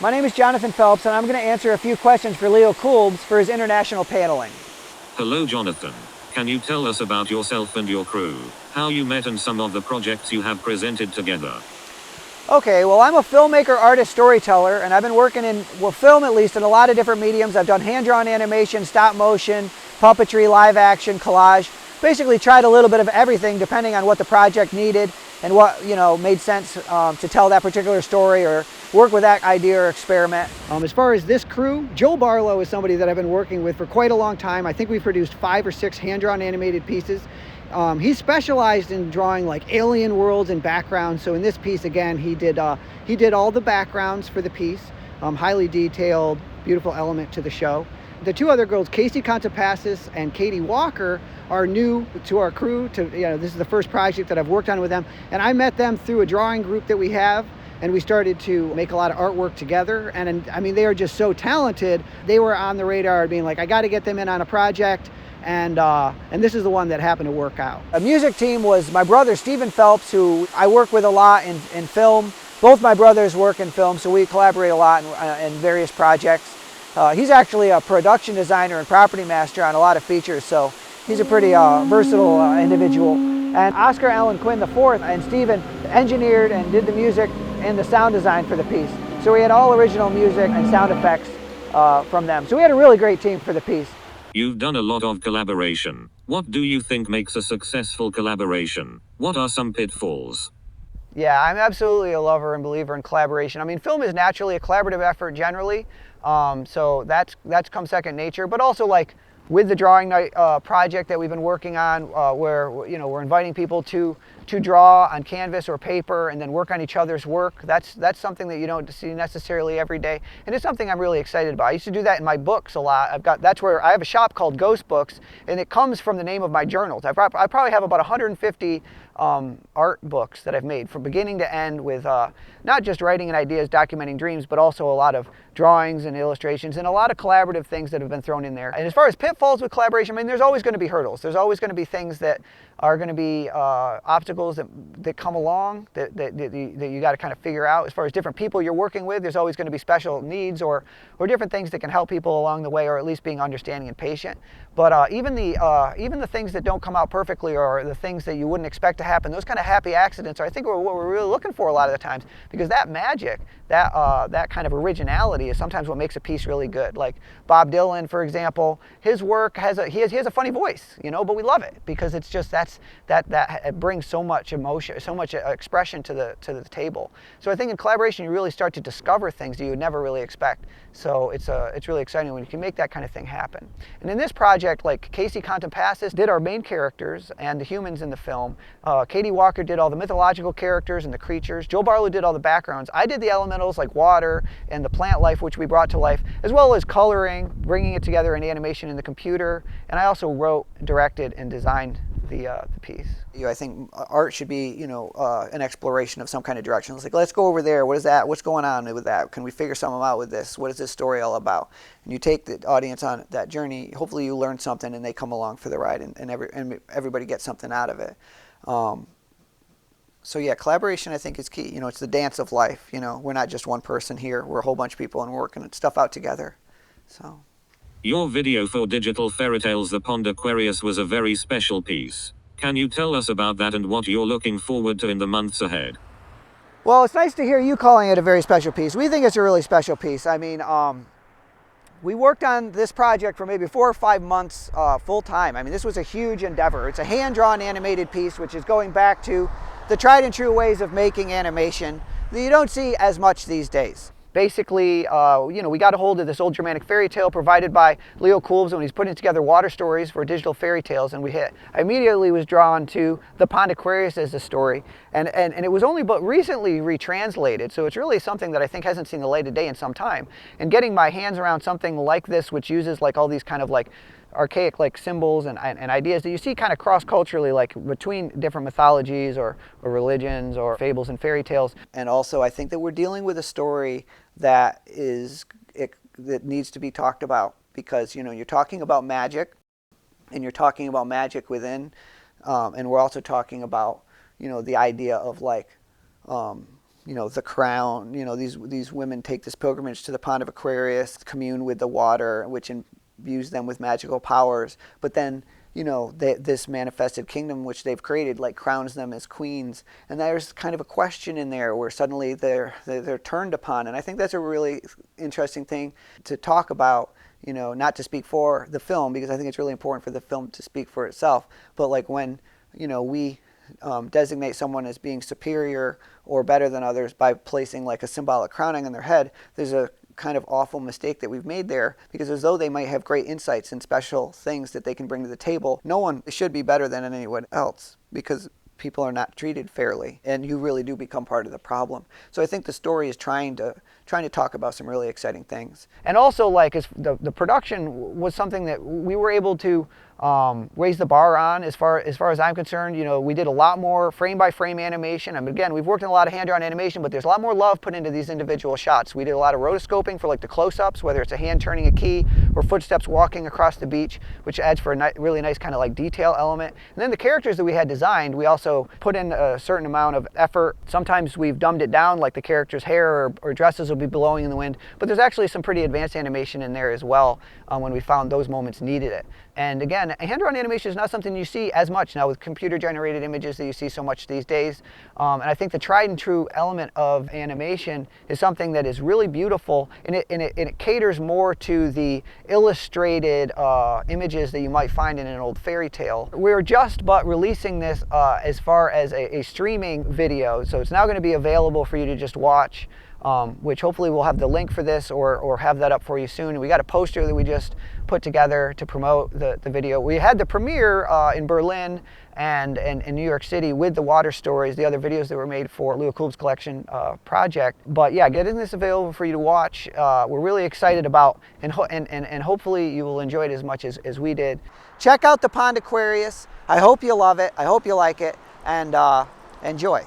My name is Jonathan Phelps, and I'm going to answer a few questions for Leo Kuelbs for his international paneling. Hello Jonathan. Can you tell us about yourself and your crew, how you met and some of the projects you have presented together? Okay, well, I'm a filmmaker, artist, storyteller, and I've been working in, film at least, in a lot of different mediums. I've done hand-drawn animation, stop motion, puppetry, live action, collage. Basically tried a little bit of everything depending on what the project needed and what, made sense to tell that particular story or work with that idea or experiment. As far as this crew, Joe Barlow is somebody that I've been working with for quite a long time. I think we've produced 5 or 6 hand-drawn animated pieces. He specialized in drawing like alien worlds and backgrounds. So in this piece, again, he did all the backgrounds for the piece. Highly detailed, beautiful element to the show. The 2 other girls, Casey Contapassis and Katie Walker, are new to our crew. This is the first project that I've worked on with them, and I met them through a drawing group that we have, and we started to make a lot of artwork together. And I mean, they are just so talented. They were on the radar, being like, I got to get them in on a project. And this is the one that happened to work out. The music team was my brother, Jonathan Phelps, who I work with a lot in film. Both my brothers work in film, so we collaborate a lot in various projects. He's actually a production designer and property master on a lot of features, so he's a pretty versatile individual. And Oscar Allen Quinn IV and Stephen engineered and did the music and the sound design for the piece. So we had all original music and sound effects from them. So we had a really great team for the piece. You've done a lot of collaboration. What do you think makes a successful collaboration? What are some pitfalls? Yeah, I'm absolutely a lover and believer in collaboration. I mean, film is naturally a collaborative effort generally, so that's come second nature. But also, like with the drawing night project that we've been working on, where we're inviting people to draw on canvas or paper and then work on each other's work. That's something that you don't see necessarily every day, and it's something I'm really excited about. I used to do that in my books a lot. That's where I have a shop called Ghost Books, and it comes from the name of my journals. I probably have about 150 art books that I've made from beginning to end, with not just writing and ideas, documenting dreams, but also a lot of drawings and illustrations and a lot of collaborative things that have been thrown in there. And as far as pitfalls with collaboration, I mean, there's always going to be hurdles. There's always going to be things that are going to be obstacles that come along that you got to kind of figure out. As far as different people you're working with, there's always going to be special needs or different things that can help people along the way, or at least being understanding and patient. But even the things that don't come out perfectly, or the things that you wouldn't expect to happen, those kind of happy accidents are, I think, what we're really looking for a lot of the times, because that magic, that kind of originality is sometimes what makes a piece really good. Like Bob Dylan, for example, his work has a funny voice, but we love it because it's just that it brings so much emotion, so much expression to the table. So I think in collaboration you really start to discover things that you would never really expect. So it's really exciting when you can make that kind of thing happen. And in this project, like Casey Contapassis did our main characters and the humans in the film. Katie Walker did all the mythological characters and the creatures. Joe Barlow did all the backgrounds. I did the elementals like water and the plant life, which we brought to life, as well as coloring, bringing it together in animation in the computer. And I also wrote, directed, and designed the piece. I think art should be, an exploration of some kind of direction. It's like, let's go over there. What is that? What's going on with that? Can we figure something out with this? What is this story all about? And you take the audience on that journey. Hopefully you learn something and they come along for the ride, and everybody gets something out of it. So yeah, collaboration I think is key. It's the dance of life. We're not just one person here. We're a whole bunch of people, and we're working stuff out together. So. Your video for Digital Fairy Tales The Pond Aquarius was a very special piece. Can you tell us about that and what you're looking forward to in the months ahead? Well, it's nice to hear you calling it a very special piece. We think it's a really special piece. I mean, we worked on this project for maybe 4 or 5 months full time. I mean, this was a huge endeavor. It's a hand-drawn animated piece, which is going back to the tried and true ways of making animation that you don't see as much these days. Basically, we got a hold of this old Germanic fairy tale provided by Leo Kuelbs when he's putting together water stories for digital fairy tales, and I immediately was drawn to the Pond Aquarius as a story, and it was only but recently retranslated, so it's really something that I think hasn't seen the light of day in some time. And getting my hands around something like this, which uses like all these kind of like archaic like symbols and ideas that you see kind of cross-culturally, like between different mythologies or religions or fables and fairy tales. And also I think that we're dealing with a story that needs to be talked about, because you're talking about magic, and you're talking about magic within, and we're also talking about the idea of like you know, the crown. You know, these women take this pilgrimage to the Pond of Aquarius, commune with the water, which imbues them with magical powers. But then, you know, this manifested kingdom which they've created, like, crowns them as queens. And there's kind of a question in there where suddenly they're turned upon. And I think that's a really interesting thing to talk about. You know, not to speak for the film, because I think it's really important for the film to speak for itself. But like when, you know, we designate someone as being superior or better than others by placing like a symbolic crowning on their head, there's a kind of awful mistake that we've made there, because as though they might have great insights and special things that they can bring to the table, no one should be better than anyone else, because people are not treated fairly, and you really do become part of the problem. So I think the story is trying to talk about some really exciting things. And also, like, the production was something that we were able to raise the bar on as far as I'm concerned. You know, we did a lot more frame by frame animation. I mean, again, we've worked in a lot of hand-drawn animation, but there's a lot more love put into these individual shots. We did a lot of rotoscoping for like the close-ups, whether it's a hand turning a key or footsteps walking across the beach, which adds for a really nice kind of like detail element. And then the characters that we had designed, we also put in a certain amount of effort. Sometimes we've dumbed it down, like the character's hair or dresses will be blowing in the wind, but there's actually some pretty advanced animation in there as well when we found those moments needed it. And again, hand-drawn animation is not something you see as much now with computer-generated images that you see so much these days. And I think the tried and true element of animation is something that is really beautiful, and it caters more to the illustrated images that you might find in an old fairy tale. We're just but releasing this as far as a streaming video, so it's now going to be available for you to just watch. Which hopefully we'll have the link for this or have that up for you soon. And we got a poster that we just put together to promote the video. We had the premiere in Berlin and in New York City with the water stories, the other videos that were made for Kuelbs collection project. But yeah, getting this available for you to watch, we're really excited about, and hopefully you will enjoy it as much as we did. Check out the Pond Aquarius. I hope you love it. I hope you like it, and enjoy.